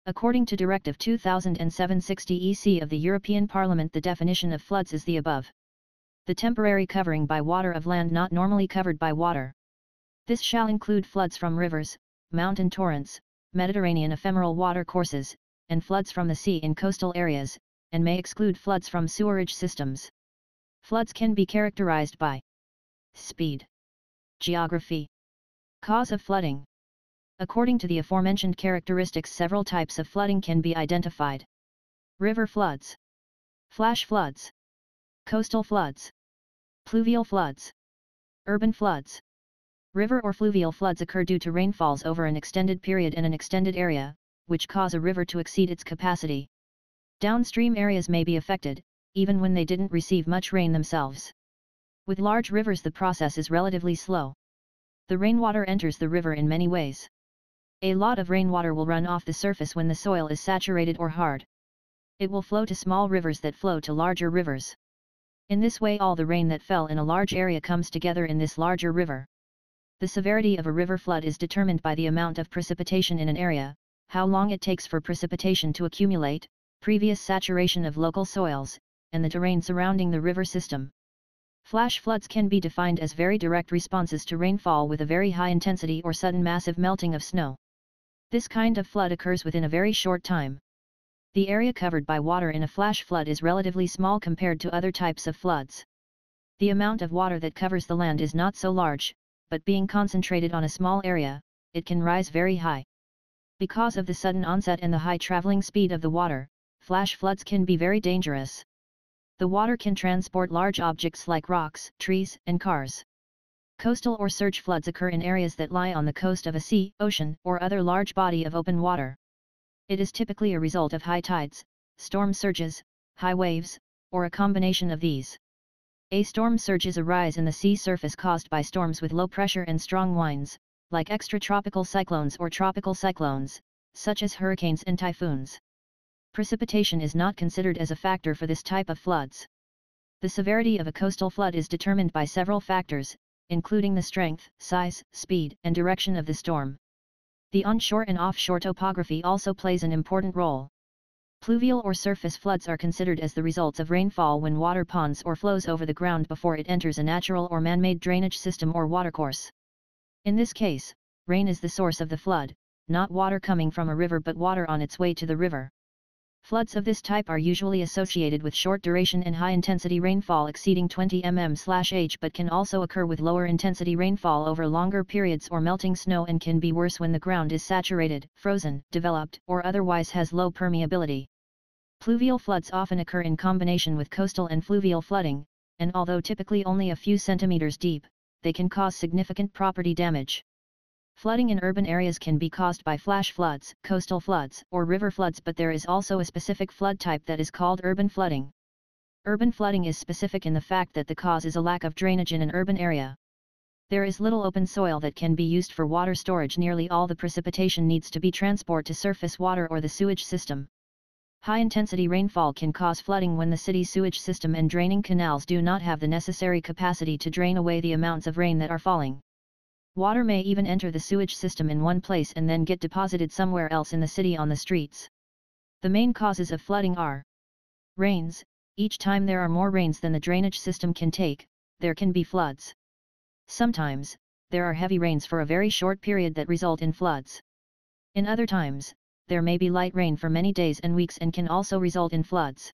According to Directive 2007/60/EC of the European Parliament, the definition of floods is the above. The temporary covering by water of land not normally covered by water. This shall include floods from rivers, mountain torrents, Mediterranean ephemeral water courses, and floods from the sea in coastal areas, and may exclude floods from sewerage systems. Floods can be characterized by speed, geography, cause of flooding. According to the aforementioned characteristics, several types of flooding can be identified. River floods, flash floods, coastal floods, pluvial floods, urban floods. River or fluvial floods occur due to rainfalls over an extended period in an extended area, which cause a river to exceed its capacity. Downstream areas may be affected, even when they didn't receive much rain themselves. With large rivers, the process is relatively slow. The rainwater enters the river in many ways. A lot of rainwater will run off the surface when the soil is saturated or hard. It will flow to small rivers that flow to larger rivers. In this way, all the rain that fell in a large area comes together in this larger river. The severity of a river flood is determined by the amount of precipitation in an area, how long it takes for precipitation to accumulate, previous saturation of local soils, and the terrain surrounding the river system. Flash floods can be defined as very direct responses to rainfall with a very high intensity or sudden massive melting of snow. This kind of flood occurs within a very short time. The area covered by water in a flash flood is relatively small compared to other types of floods. The amount of water that covers the land is not so large, but being concentrated on a small area, it can rise very high. Because of the sudden onset and the high traveling speed of the water, flash floods can be very dangerous. The water can transport large objects like rocks, trees, and cars. Coastal or surge floods occur in areas that lie on the coast of a sea, ocean, or other large body of open water. It is typically a result of high tides, storm surges, high waves, or a combination of these. A storm surge is a rise in the sea surface caused by storms with low pressure and strong winds, like extratropical cyclones or tropical cyclones, such as hurricanes and typhoons. Precipitation is not considered as a factor for this type of floods. The severity of a coastal flood is determined by several factors, including the strength, size, speed, and direction of the storm. The onshore and offshore topography also plays an important role. Pluvial or surface floods are considered as the results of rainfall when water ponds or flows over the ground before it enters a natural or man-made drainage system or watercourse. In this case, rain is the source of the flood, not water coming from a river but water on its way to the river. Floods of this type are usually associated with short duration and high intensity rainfall exceeding 20 mm/h, but can also occur with lower intensity rainfall over longer periods or melting snow, and can be worse when the ground is saturated, frozen, developed, or otherwise has low permeability. Pluvial floods often occur in combination with coastal and fluvial flooding, and although typically only a few centimeters deep, they can cause significant property damage. Flooding in urban areas can be caused by flash floods, coastal floods, or river floods, but there is also a specific flood type that is called urban flooding. Urban flooding is specific in the fact that the cause is a lack of drainage in an urban area. There is little open soil that can be used for water storage. Nearly all the precipitation needs to be transported to surface water or the sewage system. High-intensity rainfall can cause flooding when the city's sewage system and draining canals do not have the necessary capacity to drain away the amounts of rain that are falling. Water may even enter the sewage system in one place and then get deposited somewhere else in the city on the streets. The main causes of flooding are rains. Each time there are more rains than the drainage system can take, there can be floods. Sometimes, there are heavy rains for a very short period that result in floods. In other times, there may be light rain for many days and weeks and can also result in floods.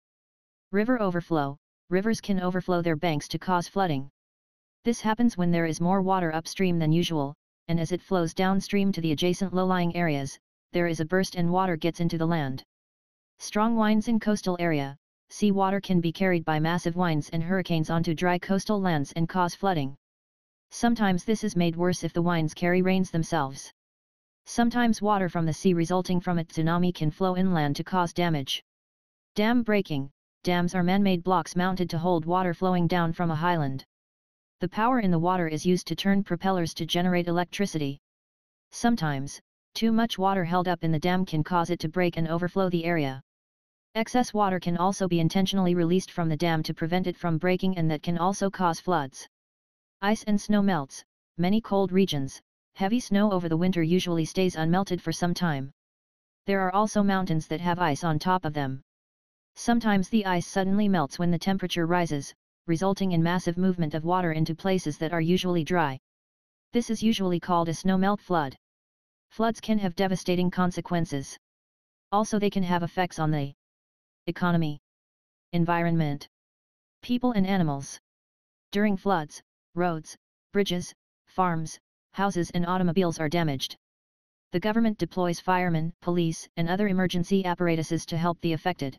River overflow. Rivers can overflow their banks to cause flooding. This happens when there is more water upstream than usual, and as it flows downstream to the adjacent low-lying areas, there is a burst and water gets into the land. Strong winds in coastal area. Sea water can be carried by massive winds and hurricanes onto dry coastal lands and cause flooding. Sometimes this is made worse if the winds carry rains themselves. Sometimes water from the sea resulting from a tsunami can flow inland to cause damage. Dam breaking. Dams are man-made blocks mounted to hold water flowing down from a highland. The power in the water is used to turn propellers to generate electricity. Sometimes, too much water held up in the dam can cause it to break and overflow the area. Excess water can also be intentionally released from the dam to prevent it from breaking, and that can also cause floods. Ice and snow melts. Many cold regions, heavy snow over the winter usually stays unmelted for some time. There are also mountains that have ice on top of them. Sometimes the ice suddenly melts when the temperature rises, resulting in massive movement of water into places that are usually dry. This is usually called a snowmelt flood. Floods can have devastating consequences. Also, they can have effects on the economy, environment, people and animals. During floods, roads, bridges, farms, houses and automobiles are damaged. The government deploys firemen, police, and other emergency apparatuses to help the affected.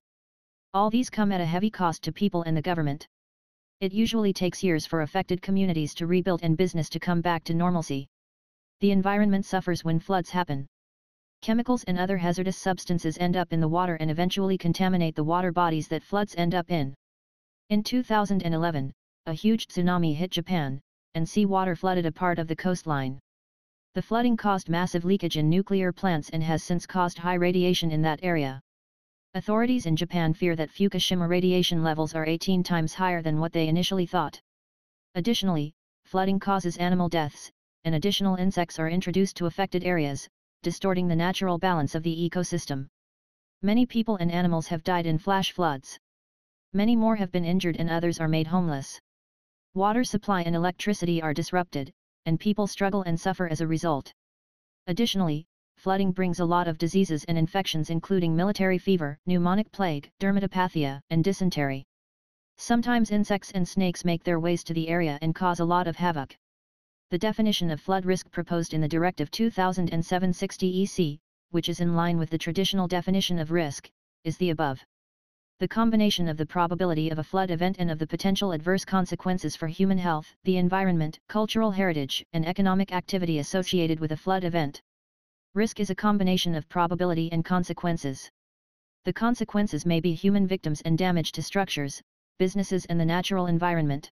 All these come at a heavy cost to people and the government. It usually takes years for affected communities to rebuild and business to come back to normalcy. The environment suffers when floods happen. Chemicals and other hazardous substances end up in the water and eventually contaminate the water bodies that floods end up in. In 2011, a huge tsunami hit Japan, and seawater flooded a part of the coastline. The flooding caused massive leakage in nuclear plants and has since caused high radiation in that area. Authorities in Japan fear that Fukushima radiation levels are 18 times higher than what they initially thought. Additionally, flooding causes animal deaths, and additional insects are introduced to affected areas, distorting the natural balance of the ecosystem. Many people and animals have died in flash floods. Many more have been injured and others are made homeless. Water supply and electricity are disrupted, and people struggle and suffer as a result. Additionally, flooding brings a lot of diseases and infections including military fever, pneumonic plague, dermatopathia, and dysentery. Sometimes insects and snakes make their ways to the area and cause a lot of havoc. The definition of flood risk proposed in the Directive 2007/60/EC, which is in line with the traditional definition of risk, is the above. The combination of the probability of a flood event and of the potential adverse consequences for human health, the environment, cultural heritage, and economic activity associated with a flood event. Risk is a combination of probability and consequences. The consequences may be human victims and damage to structures, businesses and the natural environment.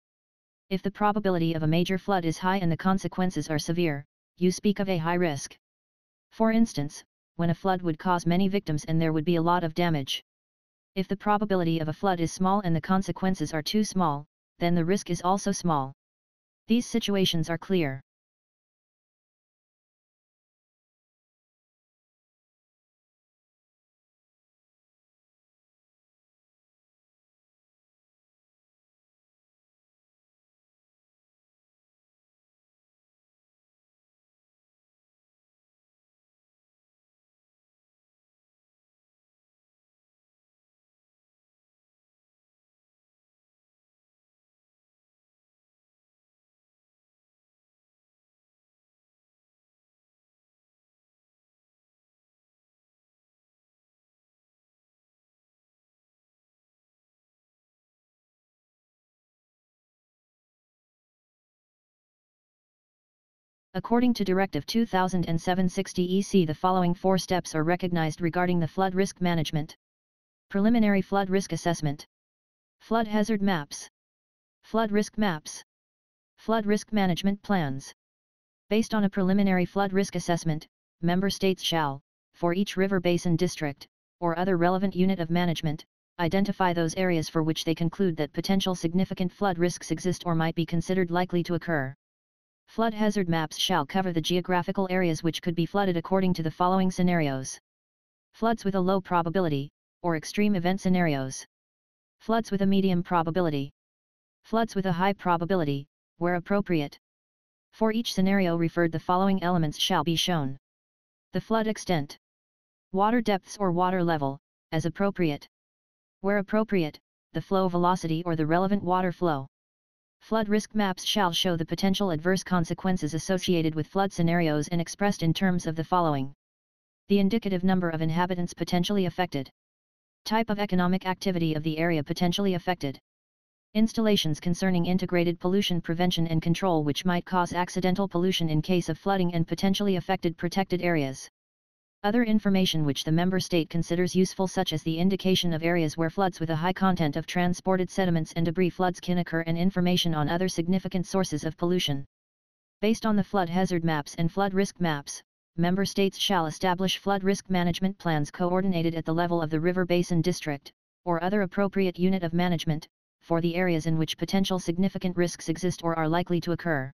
If the probability of a major flood is high and the consequences are severe, you speak of a high risk. For instance, when a flood would cause many victims and there would be a lot of damage. If the probability of a flood is small and the consequences are too small, then the risk is also small. These situations are clear. According to Directive 2007/60/EC, the following 4 steps are recognized regarding the flood risk management. Preliminary flood risk assessment. Flood hazard maps. Flood risk maps. Flood risk management plans. Based on a preliminary flood risk assessment, member states shall, for each river basin district, or other relevant unit of management, identify those areas for which they conclude that potential significant flood risks exist or might be considered likely to occur. Flood hazard maps shall cover the geographical areas which could be flooded according to the following scenarios. Floods with a low probability, or extreme event scenarios. Floods with a medium probability. Floods with a high probability, where appropriate. For each scenario referred, the following elements shall be shown. The flood extent. Water depths or water level, as appropriate. Where appropriate, the flow velocity or the relevant water flow. Flood risk maps shall show the potential adverse consequences associated with flood scenarios and expressed in terms of the following. The indicative number of inhabitants potentially affected. Type of economic activity of the area potentially affected. Installations concerning integrated pollution prevention and control which might cause accidental pollution in case of flooding and potentially affected protected areas. Other information which the member state considers useful, such as the indication of areas where floods with a high content of transported sediments and debris floods can occur and information on other significant sources of pollution. Based on the flood hazard maps and flood risk maps, member states shall establish flood risk management plans coordinated at the level of the river basin district, or other appropriate unit of management, for the areas in which potential significant risks exist or are likely to occur.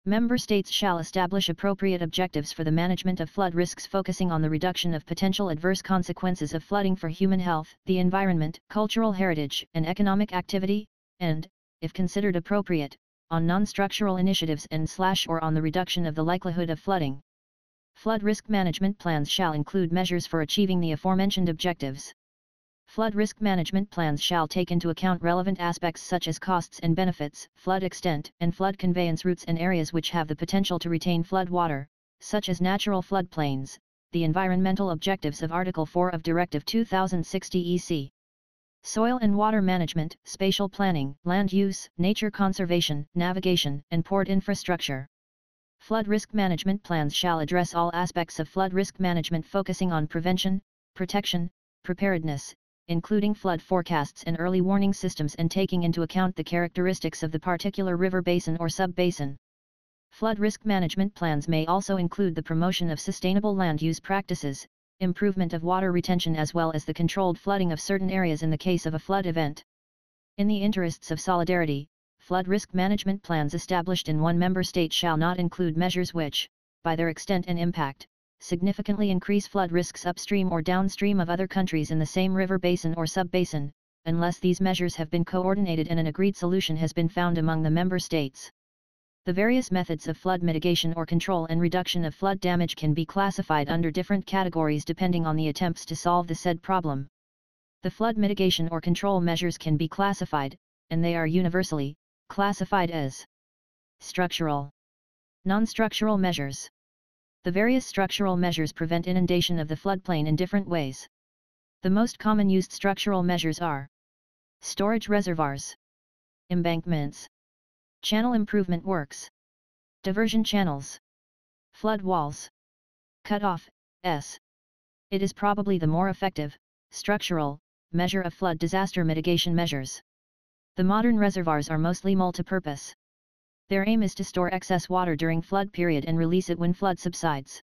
Member states shall establish appropriate objectives for the management of flood risks focusing on the reduction of potential adverse consequences of flooding for human health, the environment, cultural heritage, and economic activity, and, if considered appropriate, on non-structural initiatives and/or on the reduction of the likelihood of flooding. Flood risk management plans shall include measures for achieving the aforementioned objectives. Flood risk management plans shall take into account relevant aspects such as costs and benefits, flood extent, and flood conveyance routes and areas which have the potential to retain flood water, such as natural floodplains, the environmental objectives of Article 4 of Directive 2060/EC. Soil and water management, spatial planning, land use, nature conservation, navigation, and port infrastructure. Flood risk management plans shall address all aspects of flood risk management focusing on prevention, protection, preparedness, including flood forecasts and early warning systems and taking into account the characteristics of the particular river basin or sub-basin. Flood risk management plans may also include the promotion of sustainable land use practices, improvement of water retention as well as the controlled flooding of certain areas in the case of a flood event. In the interests of solidarity, flood risk management plans established in one member state shall not include measures which, by their extent and impact, significantly increase flood risks upstream or downstream of other countries in the same river basin or sub-basin, unless these measures have been coordinated and an agreed solution has been found among the member states. The various methods of flood mitigation or control and reduction of flood damage can be classified under different categories depending on the attempts to solve the said problem. The flood mitigation or control measures can be classified, and they are universally classified as structural, non-structural measures. The various structural measures prevent inundation of the floodplain in different ways. The most common used structural measures are storage reservoirs, embankments, channel improvement works, diversion channels, flood walls, cut-off. It is probably the more effective, structural, measure of flood disaster mitigation measures. The modern reservoirs are mostly multi-purpose. Their aim is to store excess water during flood period and release it when flood subsides.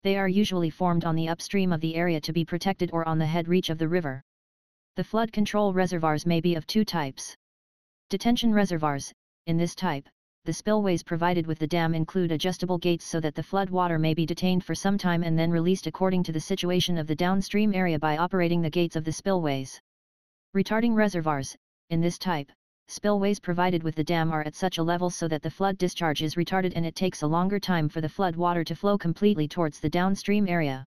They are usually formed on the upstream of the area to be protected or on the head reach of the river. The flood control reservoirs may be of two types. Detention reservoirs. In this type, the spillways provided with the dam include adjustable gates so that the flood water may be detained for some time and then released according to the situation of the downstream area by operating the gates of the spillways. Retarding reservoirs. In this type, spillways provided with the dam are at such a level so that the flood discharge is retarded and it takes a longer time for the flood water to flow completely towards the downstream area.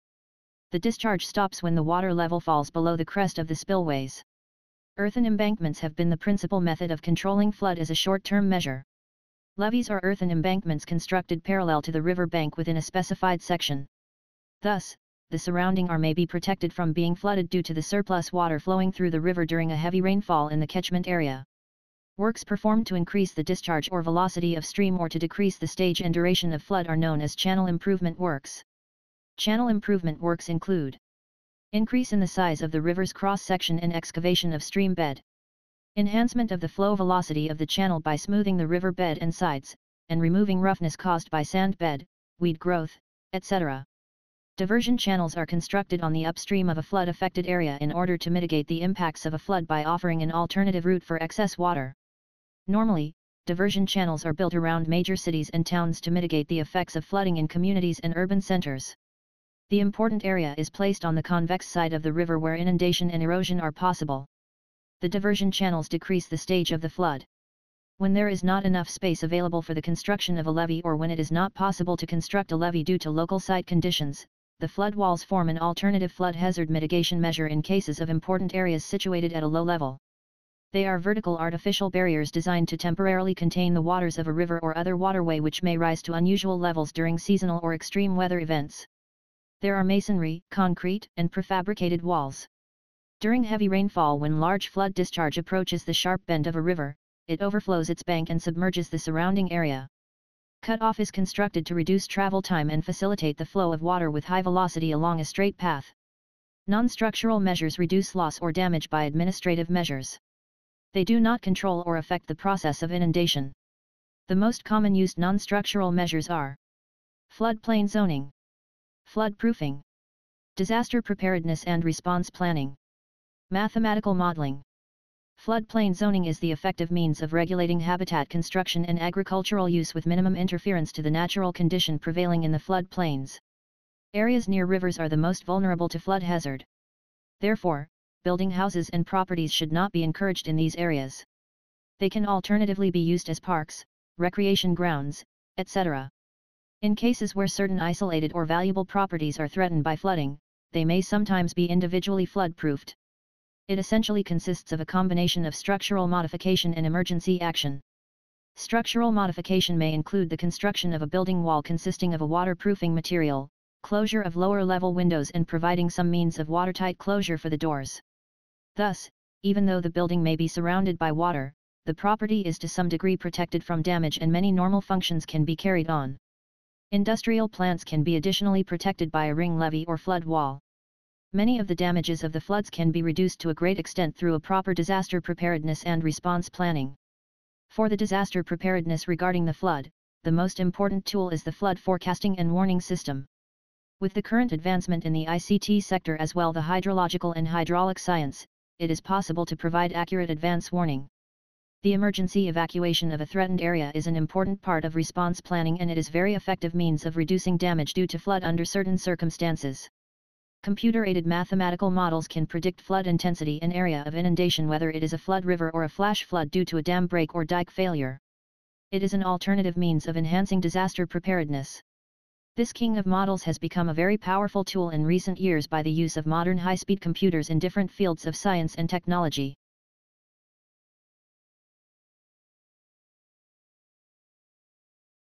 The discharge stops when the water level falls below the crest of the spillways. Earthen embankments have been the principal method of controlling flood as a short-term measure. Levees are earthen embankments constructed parallel to the river bank within a specified section. Thus, the surrounding area may be protected from being flooded due to the surplus water flowing through the river during a heavy rainfall in the catchment area. Works performed to increase the discharge or velocity of stream or to decrease the stage and duration of flood are known as channel improvement works. Channel improvement works include increase in the size of the river's cross-section and excavation of stream bed, enhancement of the flow velocity of the channel by smoothing the river bed and sides, and removing roughness caused by sand bed, weed growth, etc. Diversion channels are constructed on the upstream of a flood-affected area in order to mitigate the impacts of a flood by offering an alternative route for excess water. Normally, diversion channels are built around major cities and towns to mitigate the effects of flooding in communities and urban centers. The important area is placed on the convex side of the river where inundation and erosion are possible. The diversion channels decrease the stage of the flood. When there is not enough space available for the construction of a levee or when it is not possible to construct a levee due to local site conditions, the flood walls form an alternative flood hazard mitigation measure in cases of important areas situated at a low level. They are vertical artificial barriers designed to temporarily contain the waters of a river or other waterway which may rise to unusual levels during seasonal or extreme weather events. There are masonry, concrete, and prefabricated walls. During heavy rainfall, when large flood discharge approaches the sharp bend of a river, it overflows its bank and submerges the surrounding area. Cut-off is constructed to reduce travel time and facilitate the flow of water with high velocity along a straight path. Non-structural measures reduce loss or damage by administrative measures. They do not control or affect the process of inundation. The most common used non-structural measures are floodplain zoning, floodproofing, disaster preparedness and response planning, mathematical modeling. Floodplain zoning is the effective means of regulating habitat construction and agricultural use with minimum interference to the natural condition prevailing in the floodplains. Areas near rivers are the most vulnerable to flood hazard. Therefore, building houses and properties should not be encouraged in these areas. They can alternatively be used as parks, recreation grounds, etc. In cases where certain isolated or valuable properties are threatened by flooding, they may sometimes be individually flood-proofed. It essentially consists of a combination of structural modification and emergency action. Structural modification may include the construction of a building wall consisting of a waterproofing material, closure of lower-level windows and providing some means of watertight closure for the doors. Thus, even though the building may be surrounded by water, the property is to some degree protected from damage and many normal functions can be carried on. Industrial plants can be additionally protected by a ring levee or flood wall. Many of the damages of the floods can be reduced to a great extent through a proper disaster preparedness and response planning. For the disaster preparedness regarding the flood, the most important tool is the flood forecasting and warning system. With the current advancement in the ICT sector as well the hydrological and hydraulic science, it is possible to provide accurate advance warning. The emergency evacuation of a threatened area is an important part of response planning and it is a very effective means of reducing damage due to flood under certain circumstances. Computer-aided mathematical models can predict flood intensity and area of inundation whether it is a flood river or a flash flood due to a dam break or dike failure. It is an alternative means of enhancing disaster preparedness. This king of models has become a very powerful tool in recent years by the use of modern high-speed computers in different fields of science and technology.